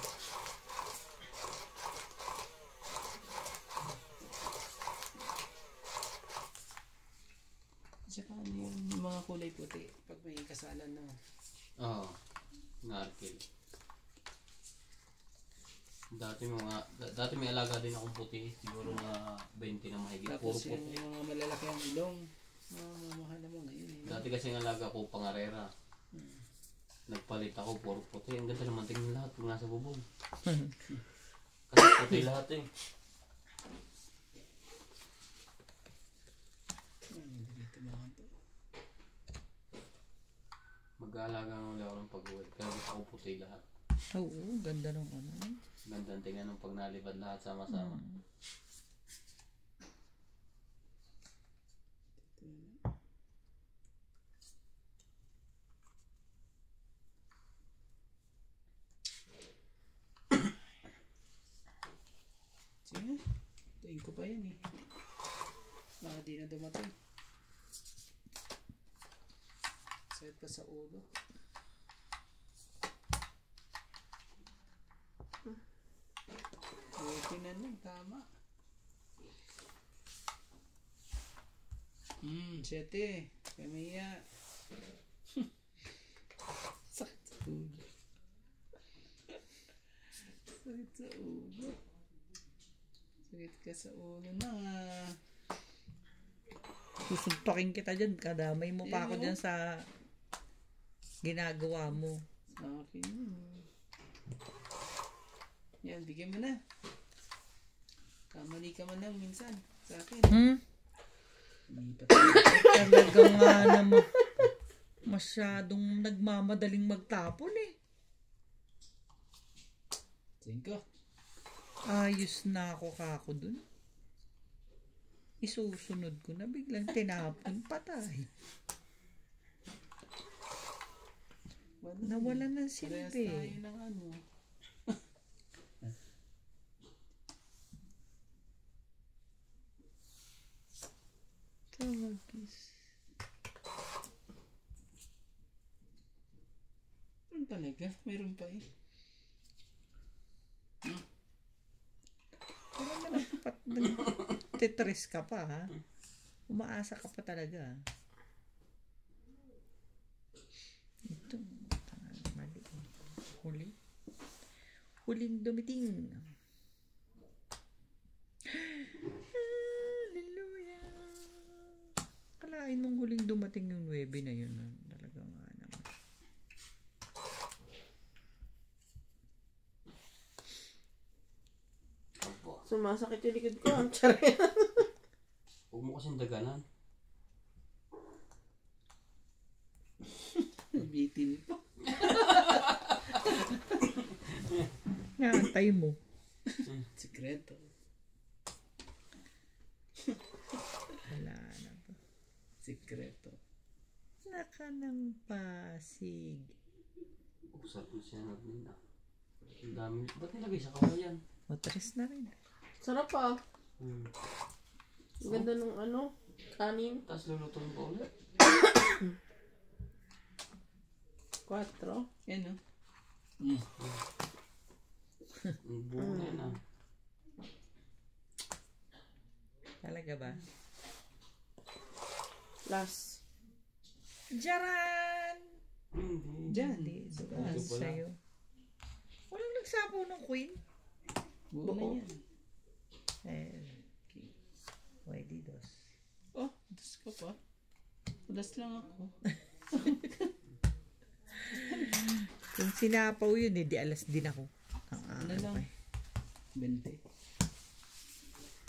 kulay puti pag may kasalan na. Oo. Narkil. Dati may alaga din akong puti. Siguro mga 20 na mahigit. Puro Tapos yung puti. mga malalaki ang ilong. Mamahal naman ngayon eh. Dati kasi ang alaga ko pangarera. Nagpalit ako, puro puti. Ang ganda naman tingnan lahat kung nasa bubong. Kasi puti lahat eh. Dito mga to. Mag-aalaga nga ulit ako ng pag-uwi. Kaya gusto ko puti lahat. Oo, ganda ng ano. Ganda ang tingnan ng pag nalipad lahat sama-sama. Sige, tuwing ko pa yan eh. Baka di na dumating. Sakit pa sa ulo. Buti na lang, tama. 7. Kamiya. Sakit sa ulo. Sakit sa ulo. Sakit ka sa ulo na. Susuntokin kita dyan. Kadamay mo pa ako dyan sa ginagawa mo. Sa akin yun. Yan, bigyan mo na. Kamali ka man lang minsan. Sa akin. Hindi pa Talaga nga naman. Masyadong nagmamadaling magtapon eh. 5. Ayos na ako kako dun. Isusunod ko na biglang tinapon patay. Nawala ng Parehas silbi. tayo ng ano. Tawagis. Ano talaga? Meron pa eh. Pero naman tetris ka pa ha. Umaasa ka pa talaga. Ito. Mali. Huling dumiting. Hallelujah. Kalain mong huling dumating yung 9 na yun. Talaga nga naman. Sumasakit yung likod ko. Ang tsari. Huwag mo kasing daganan. Bitin pa. Naantay mo. Sikreto. Wala na ba? Sikreto. Naka ng Pasig. Usap mo siya natin. Ang dami. Ba't nilagay sa kawayan? Matris na rin. Sarap ah. Hmm. Ang ganda nung ano, kanin. Tapos lulutuin ko ulit. 4. Yan o. Ang buo na yun ah. Talaga ba? Last. Jaran! Hindi. Diyan. Hindi. Doon Ito pala. sa'yo. Walang nagsapo ng queen? Buo na yan. Pwede dos. Oh, das ka pa. Das lang ako. Kung sinapaw yun, di alas din ako. Ano lang? 20.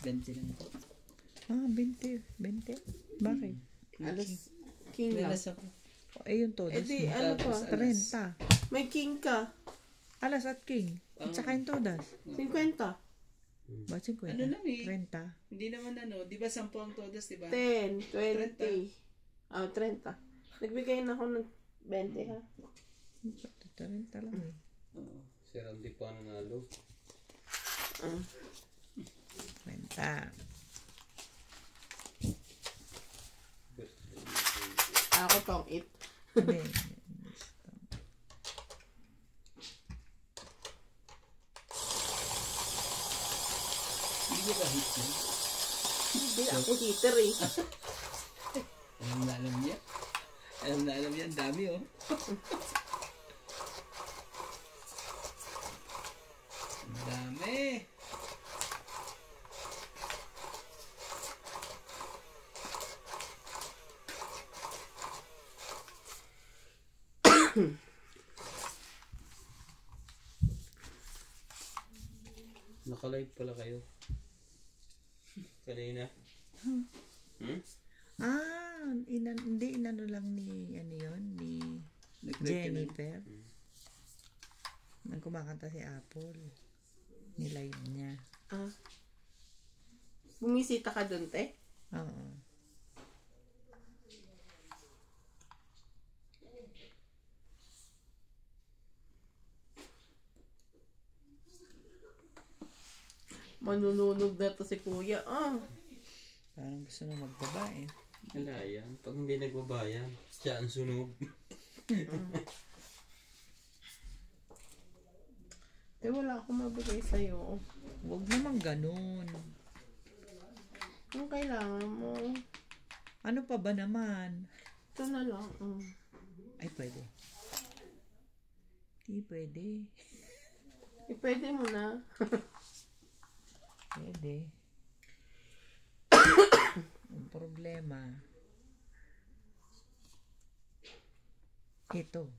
20 lang po. 20. Bakit? Alas. King lang. Alas ako. Eh, yun todas. Eh di, ano pa? Tapos, 30. May king ka. Alas at king. At saka yung todas. 50. Ba't 50? Ano lang eh. 30. Hindi naman ano. Di ba 10 ang todas, di ba? 10, 20. 30. Nagbigay na ako ng 20 ha. 30 lang eh. Oo. Si Randy pa nanalo. 30. Ako pang 8. Hindi. Hindi ko ba hit yun? Hindi ako heater eh. Anong alam niya? Alam na alam yan, dami oh. Ang dami. Naka-live pala kayo. Kanina. Hindi inano lang ni, ano yun, ni Jennifer. Nang kumakanta si Apple. Ni-live niya. Bumisita ka dun, te? Oo. Manununog na to si kuya. Parang gusto na magbabae. Wala yan. Pag hindi nagbabayan, siya ang sunog. Wala akong mabigay sa'yo. Huwag naman ganun. Ang kailangan mo. Ano pa ba naman? Ito na lang. Ay, pwede. Hindi pwede. Pwede mo na. Pwede. Ang problema, ito.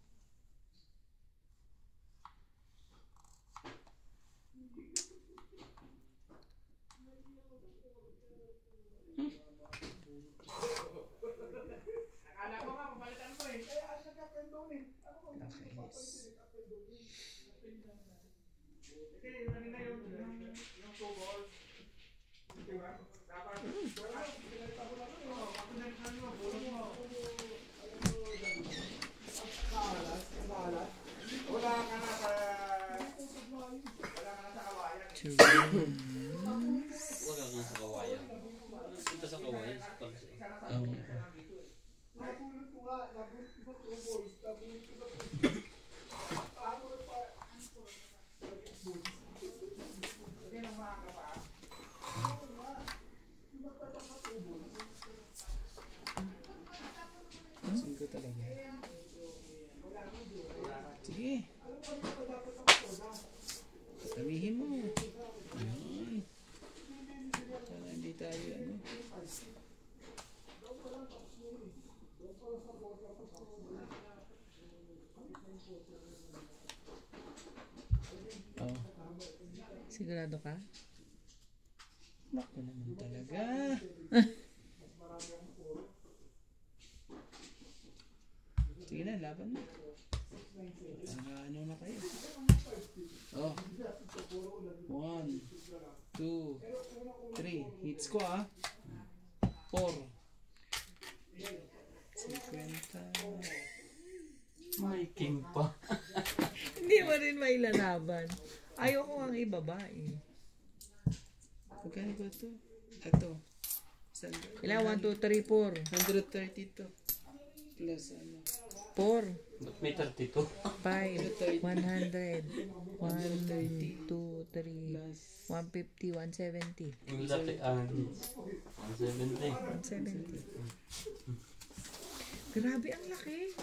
Wala nga sa kawayan. Punta sa kawayan. Singko talaga. Sige. Sabihin mo. Ayun. Sana hindi tayo ano. Oh. Sigurado ka? Naku naman talaga. Sige na, laban na. Ano na kayo? Oh. 1, 2, 3. Hits ko 4. 50. May king pa. Hindi mo rin mailalaban. Ayoko ang ibabae. Magkano ba ito? Ito. Ilan? 1, 2, 3, 4. 132. Plus ano? 4, Ba't may 32? 5, 100, 1, 2, 3, Plus 150, 170. Yung laki 170. 170. Grabe ang laki.